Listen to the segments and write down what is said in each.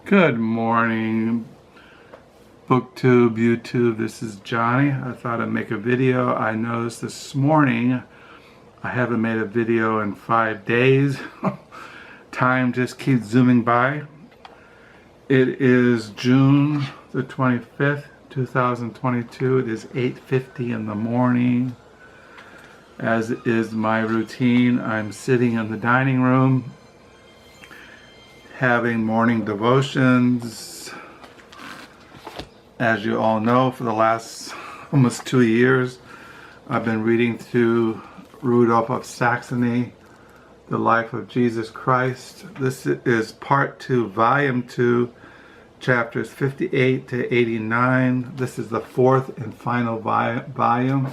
Good morning, BookTube, YouTube. This is Johnny. I thought I'd make a video. I noticed this morning I haven't made a video in 5 days. Time just keeps zooming by. It is June the 25th, 2022. It is 8:50 in the morning. As is my routine, I'm sitting in the dining room having morning devotions. As you all know, for the last almost 2 years, I've been reading through Ludolph of Saxony, The Life of Jesus Christ. This is part 2, volume 2, chapters 58 to 89. This is the fourth and final volume.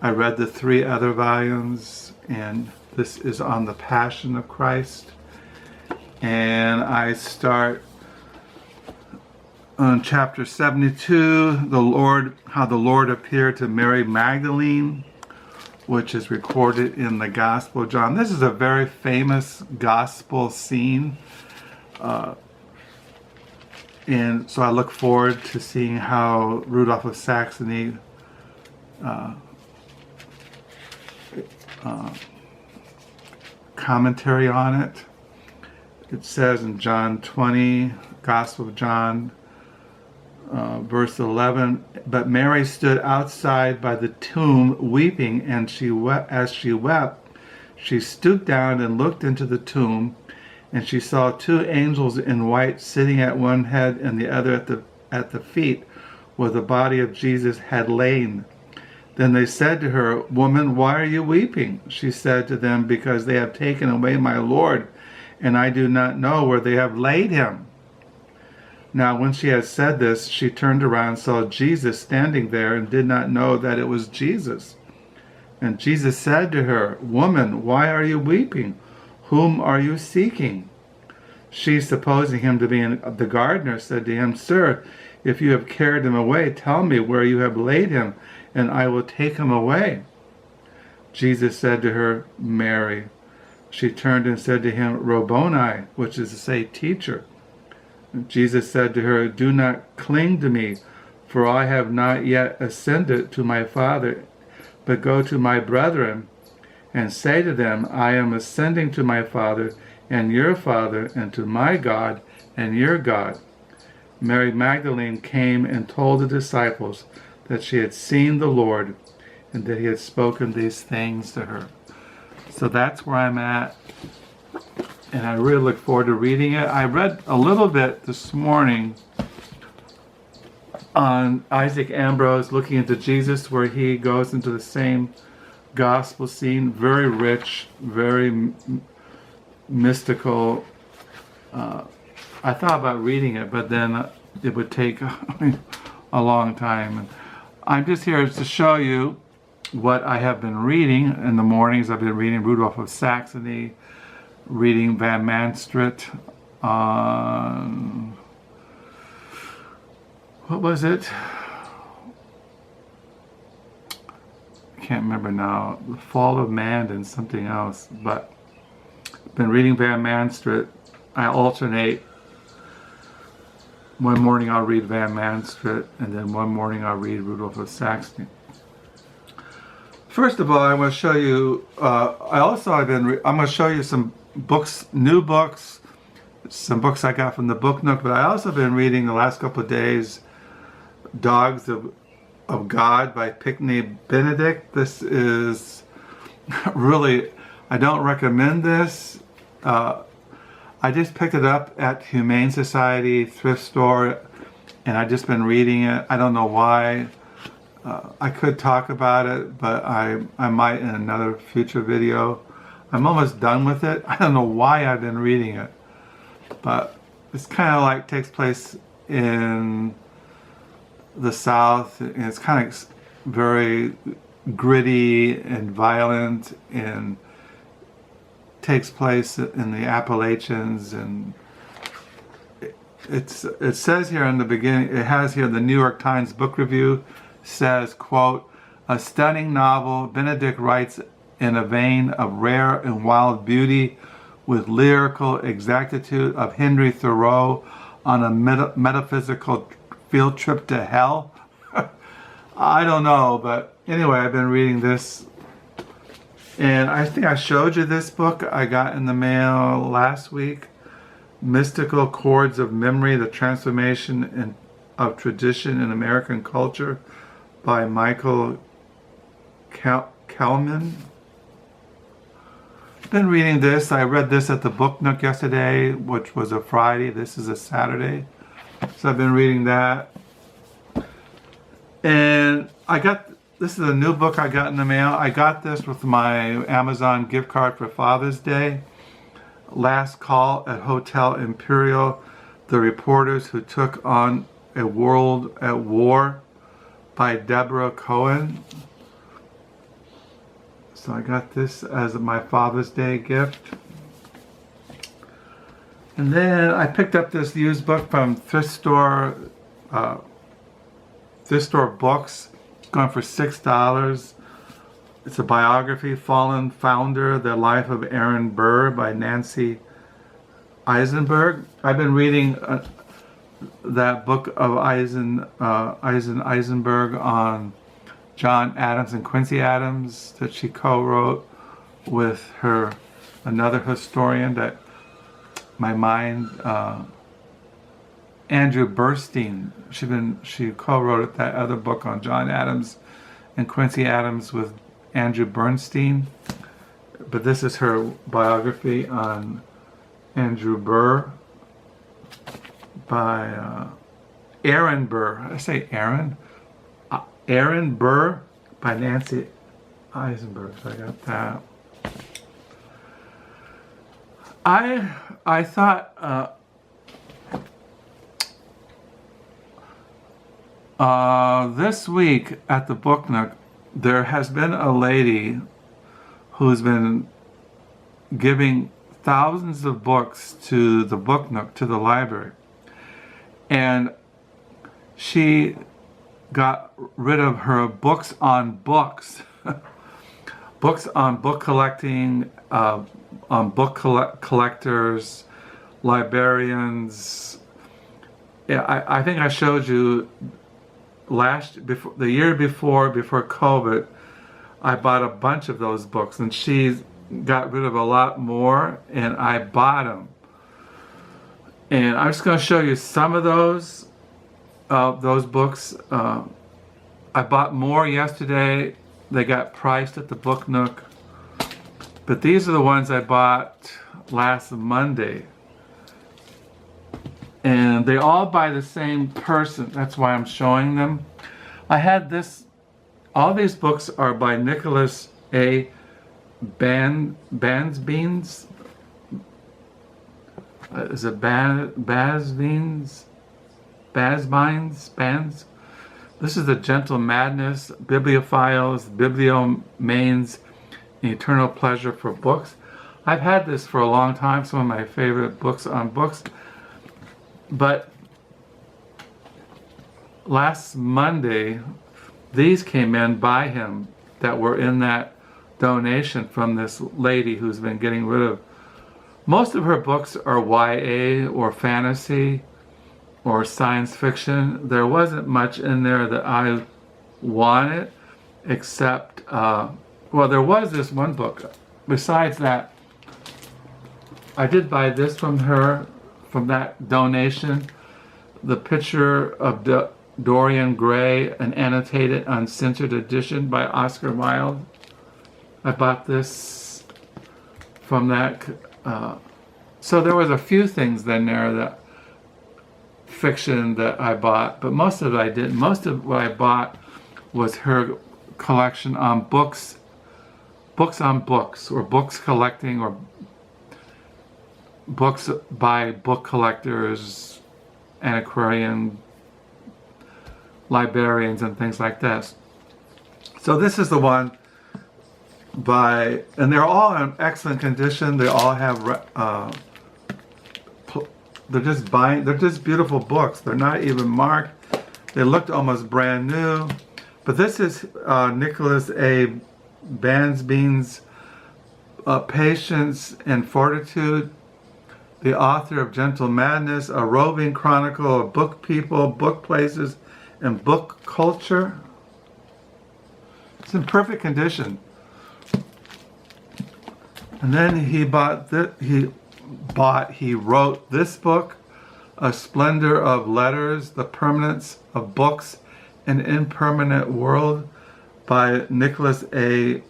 I read the 3 other volumes, and this is on the Passion of Christ. And I start on chapter 72, how the Lord appeared to Mary Magdalene, which is recorded in the Gospel of John. This is a very famous gospel scene. And so I look forward to seeing how Ludolph of Saxony commentary on it. It says in John 20, Gospel of John, verse 11, "But Mary stood outside by the tomb weeping, and as she wept, she stooped down and looked into the tomb, and she saw 2 angels in white sitting at one head and the other at the feet, where the body of Jesus had lain. Then they said to her, 'Woman, why are you weeping?' She said to them, 'Because they have taken away my Lord, and I do not know where they have laid him.' Now when she had said this, she turned around and saw Jesus standing there, and did not know that it was Jesus. And Jesus said to her, 'Woman, why are you weeping? Whom are you seeking?' She, supposing him to be the gardener, said to him, 'Sir, if you have carried him away, tell me where you have laid him, and I will take him away.' Jesus said to her, 'Mary.' She turned and said to him, 'Rabboni,' which is to say, teacher. Jesus said to her, 'Do not cling to me, for I have not yet ascended to my Father, but go to my brethren and say to them, I am ascending to my Father and your Father, and to my God and your God.' Mary Magdalene came and told the disciples that she had seen the Lord, and that he had spoken these things to her." So that's where I'm at, and I really look forward to reading it. I read a little bit this morning on Isaac Ambrose looking into Jesus, where he goes into the same gospel scene. Very rich, very mystical. I thought about reading it, but then it would take a long time. I'm just here to show you what I have been reading in the mornings. I've been reading Ludolph of Saxony, reading Van Mastricht on, what was it? I can't remember now. The Fall of Man and something else. But I've been reading Van Mastricht. I alternate. One morning I'll read Van Mastricht, and then one morning I'll read Ludolph of Saxony. First of all, I want to show you. I'm going to show you some books, new books, some books I got from the Book Nook. But I also been reading the last couple of days, Dogs of God by Pinckney, Benedict. This is really, I don't recommend this. I just picked it up at Humane Society thrift store, and I've just been reading it. I don't know why. I could talk about it, but I might in another future video. I'm almost done with it. I don't know why I've been reading it, but it's kind of like takes place in the South, and it's kind of very gritty and violent, and takes place in the Appalachians. And it says here in the beginning, it has here the New York Times Book Review says, quote, "A stunning novel, Benedict writes in a vein of rare and wild beauty, with lyrical exactitude of Henry Thoreau, on a metaphysical field trip to hell. I don't know, but anyway, I've been reading this. And I think I showed you this book I got in the mail last week. Mystical Chords of Memory, The Transformation of Tradition in American Culture by Michael Kammen. Been reading this. I read this at the Book Nook yesterday, which was a Friday. This is a Saturday. So I've been reading that. And this is a new book I got in the mail. I got this with my Amazon gift card for Father's Day. Last Call at Hotel Imperial, The Reporters Who Took on a World at War by Deborah Cohen. So I got this as my Father's Day gift. And then I picked up this used book from thrift store books, going for $6. It's a biography, Fallen Founder, The Life of Aaron Burr by Nancy Eisenberg. I've been reading that book of Eisenberg on John Adams and Quincy Adams that she co-wrote with another historian that my mind, Andrew Burstein. She co-wrote that other book on John Adams and Quincy Adams with Andrew Bernstein. But this is her biography on Andrew Burr by Aaron Burr. I say Aaron? Aaron Burr by Nancy Eisenberg. So I got that. I thought this week at the Book Nook, there has been a lady who's been giving thousands of books to the Book Nook, to the library. And she got rid of her books on books. Books on book collecting, on book collectors, librarians. Yeah, I think I showed you the year before COVID, I bought a bunch of those books, and she got rid of a lot more, and I bought them. And I'm just going to show you some of those books. I bought more yesterday. They got priced at the Book Nook, but these are the ones I bought last Monday. And they all by the same person. That's why I'm showing them. I had this. All these books are by Nicholas A. Bansbeans. Is it Basbeans? Basbines? This is The Gentle Madness, Bibliophiles, Bibliomanes, Eternal Pleasure for Books. I've had this for a long time. Some of my favorite books on books. But last Monday, these came in by him that were in that donation from this lady who's been getting rid of. Most of her books are YA or fantasy or science fiction. There wasn't much in there that I wanted, except, well, there was this one book. Besides that, I did buy this from her, from that donation, The Picture of Dorian Gray, an annotated, uncensored edition by Oscar Wilde. I bought this from that. So there was a few things in there, that fiction that I bought, but most of it I didn't. Most of what I bought was her collection on books on books, or books collecting, or books by book collectors, antiquarian, librarians, and things like that. So this is the one by, and they're all in excellent condition. They all have, they're just beautiful books. They're not even marked. They looked almost brand new. But this is Nicholas A. Bansbean's Patience and Fortitude. the author of Gentle Madness, a roving chronicle of book people, book places, and book culture. It's in perfect condition. And then he wrote this book, A Splendor of Letters, The Permanence of Books, An Impermanent World, by Nicholas A.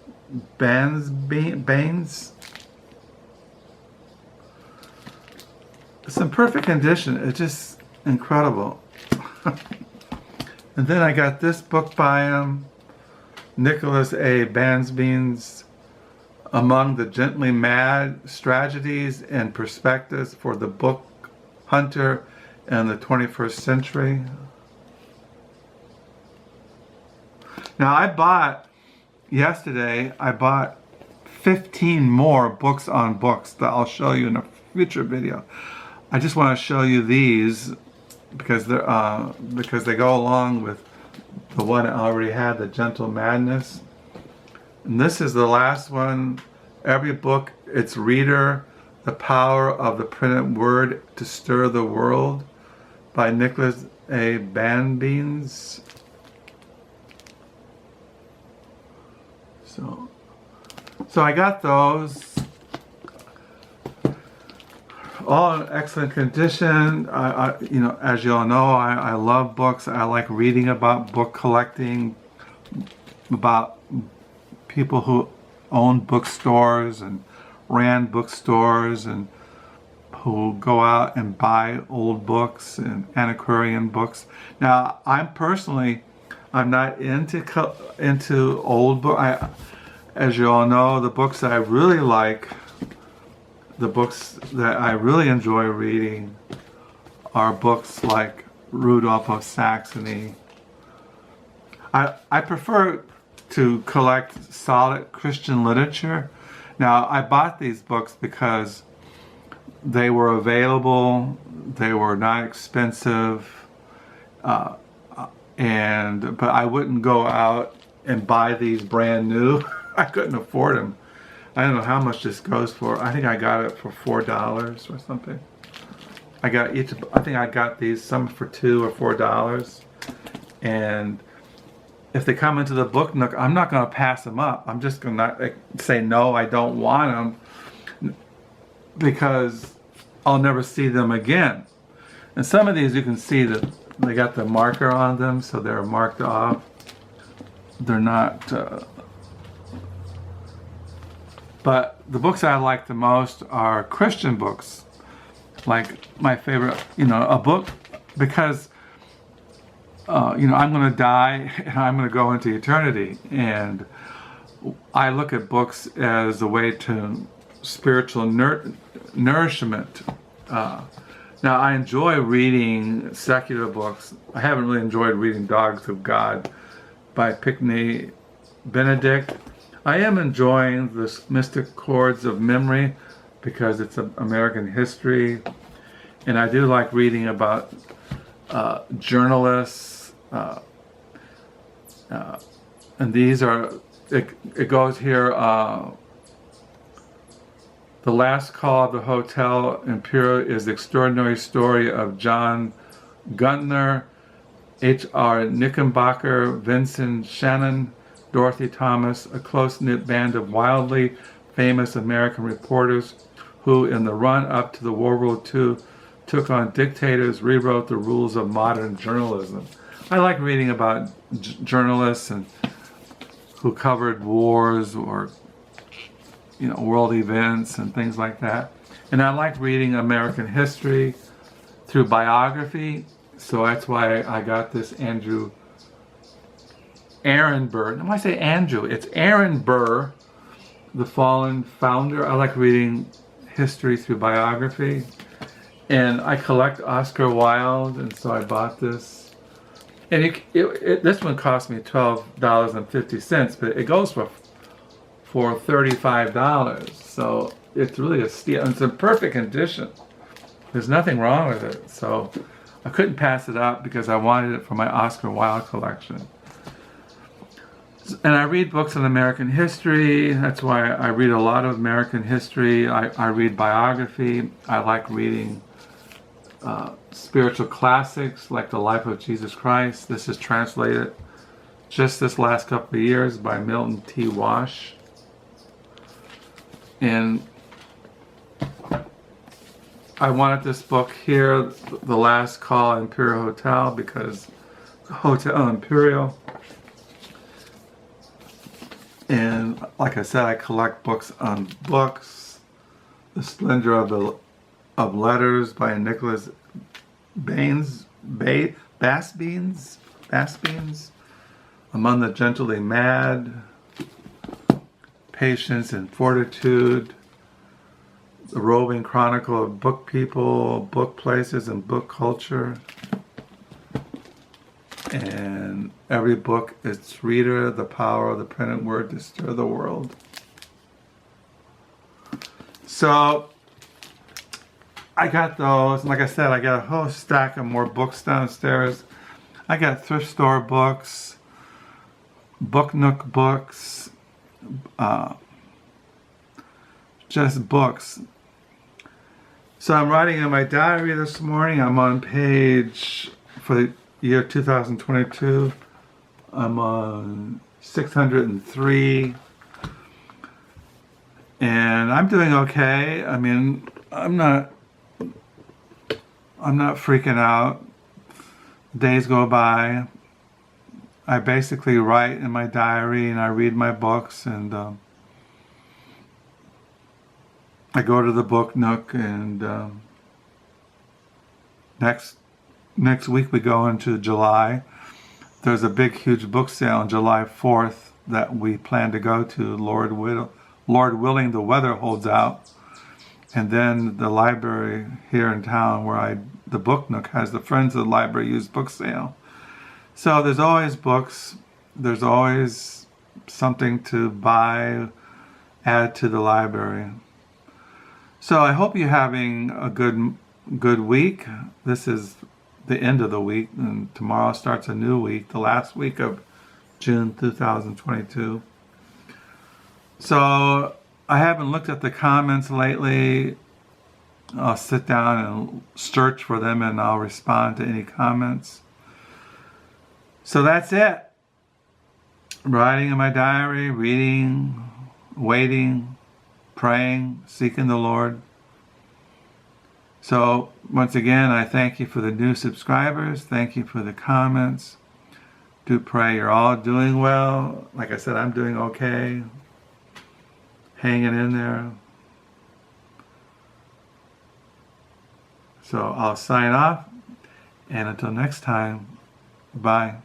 Baines. It's in perfect condition. It's just incredible. And then I got this book by him, Nicholas A. Baines, Among the Gently Mad, Strategies and Perspectives for the Book Hunter and the 21st Century. Now yesterday I bought 15 more books on books that I'll show you in a future video. I just want to show you these because they go along with the one I already had, the Gentle Madness. And this is the last one. Every book, its reader, the power of the printed word to stir the world, by Nicholas A. Baines. So I got those. All in excellent condition. As you all know, I love books. I like reading about book collecting, about people who owned bookstores and ran bookstores and who go out and buy old books and antiquarian books. Now, I'm not into old books. As you all know, the books that I really like, the books that I really enjoy reading are books like Ludolph of Saxony. I prefer to collect solid Christian literature. Now, I bought these books because they were available, they were not expensive, but I wouldn't go out and buy these brand new. I couldn't afford them. I don't know how much this goes for. I think I got it for $4 or something. I think I got these, some for $2 or $4. And if they come into the book nook, I'm not going to pass them up. I'm just going to say, no, I don't want them, because I'll never see them again. And some of these you can see that they got the marker on them, so they're marked off. They're not... But the books I like the most are Christian books. Like my favorite, a book, because, I'm going to die and I'm going to go into eternity. And I look at books as a way to spiritual nourishment. Now, I enjoy reading secular books. I haven't really enjoyed reading Dogs of God by Pinckney, Benedict. I am enjoying this Mystic Chords of Memory because it's American history, and I do like reading about journalists, and these are, it goes here, The Last Call of the Hotel Imperial is the extraordinary story of John Guntner, H.R. Knickerbocker, Vincent Shannon, Dorothy Thomas, a close-knit band of wildly famous American reporters who, in the run-up to the World War II, took on dictators, rewrote the rules of modern journalism. I like reading about journalists and who covered wars or, world events and things like that. And I like reading American history through biography, so that's why I got this Aaron Burr. When I say Andrew, it's Aaron Burr, the fallen founder. I like reading history through biography. And I collect Oscar Wilde, and so I bought this. And this one cost me $12.50, but it goes for $35. So it's really a steal. And it's in perfect condition. There's nothing wrong with it. So I couldn't pass it up because I wanted it for my Oscar Wilde collection. And I read books on American history. That's why I read a lot of American history. I read biography. I like reading spiritual classics like The Life of Jesus Christ. This is translated just this last couple of years by Milton T. Wash. And I wanted this book here, The Last Call, Imperial Hotel, because Hotel Imperial. And like I said, I collect books on books. The Splendor of Letters by Nicholas Bassbeans. Among the Gently Mad. Patience and Fortitude. The Roving Chronicle of Book People, Book Places, and Book Culture. And every book, its reader, the power of the printed word to stir the world. So I got those. Like I said, I got a whole stack of more books downstairs. I got thrift store books, Book Nook books, just books. So I'm writing in my diary this morning. I'm on page, for the year 2022, I'm on 603. And I'm doing okay. I mean, I'm not freaking out. Days go by. I basically write in my diary and I read my books, and I go to the Book Nook, and next week we go into July. There's a big, huge book sale on July 4th that we plan to go to. Lord willing, the weather holds out. And then the library here in town where the Book Nook has the Friends of the Library used book sale. So there's always books. There's always something to buy, add to the library. So I hope you're having a good week. This is the end of the week, and tomorrow starts a new week, the last week of June 2022. So I haven't looked at the comments lately. I'll sit down and search for them, and I'll respond to any comments. So that's it. Writing in my diary, reading, waiting, praying, seeking the Lord. So once again, I thank you for the new subscribers. Thank you for the comments. Do pray you're all doing well. Like I said, I'm doing okay. Hanging in there. So I'll sign off. And until next time, bye.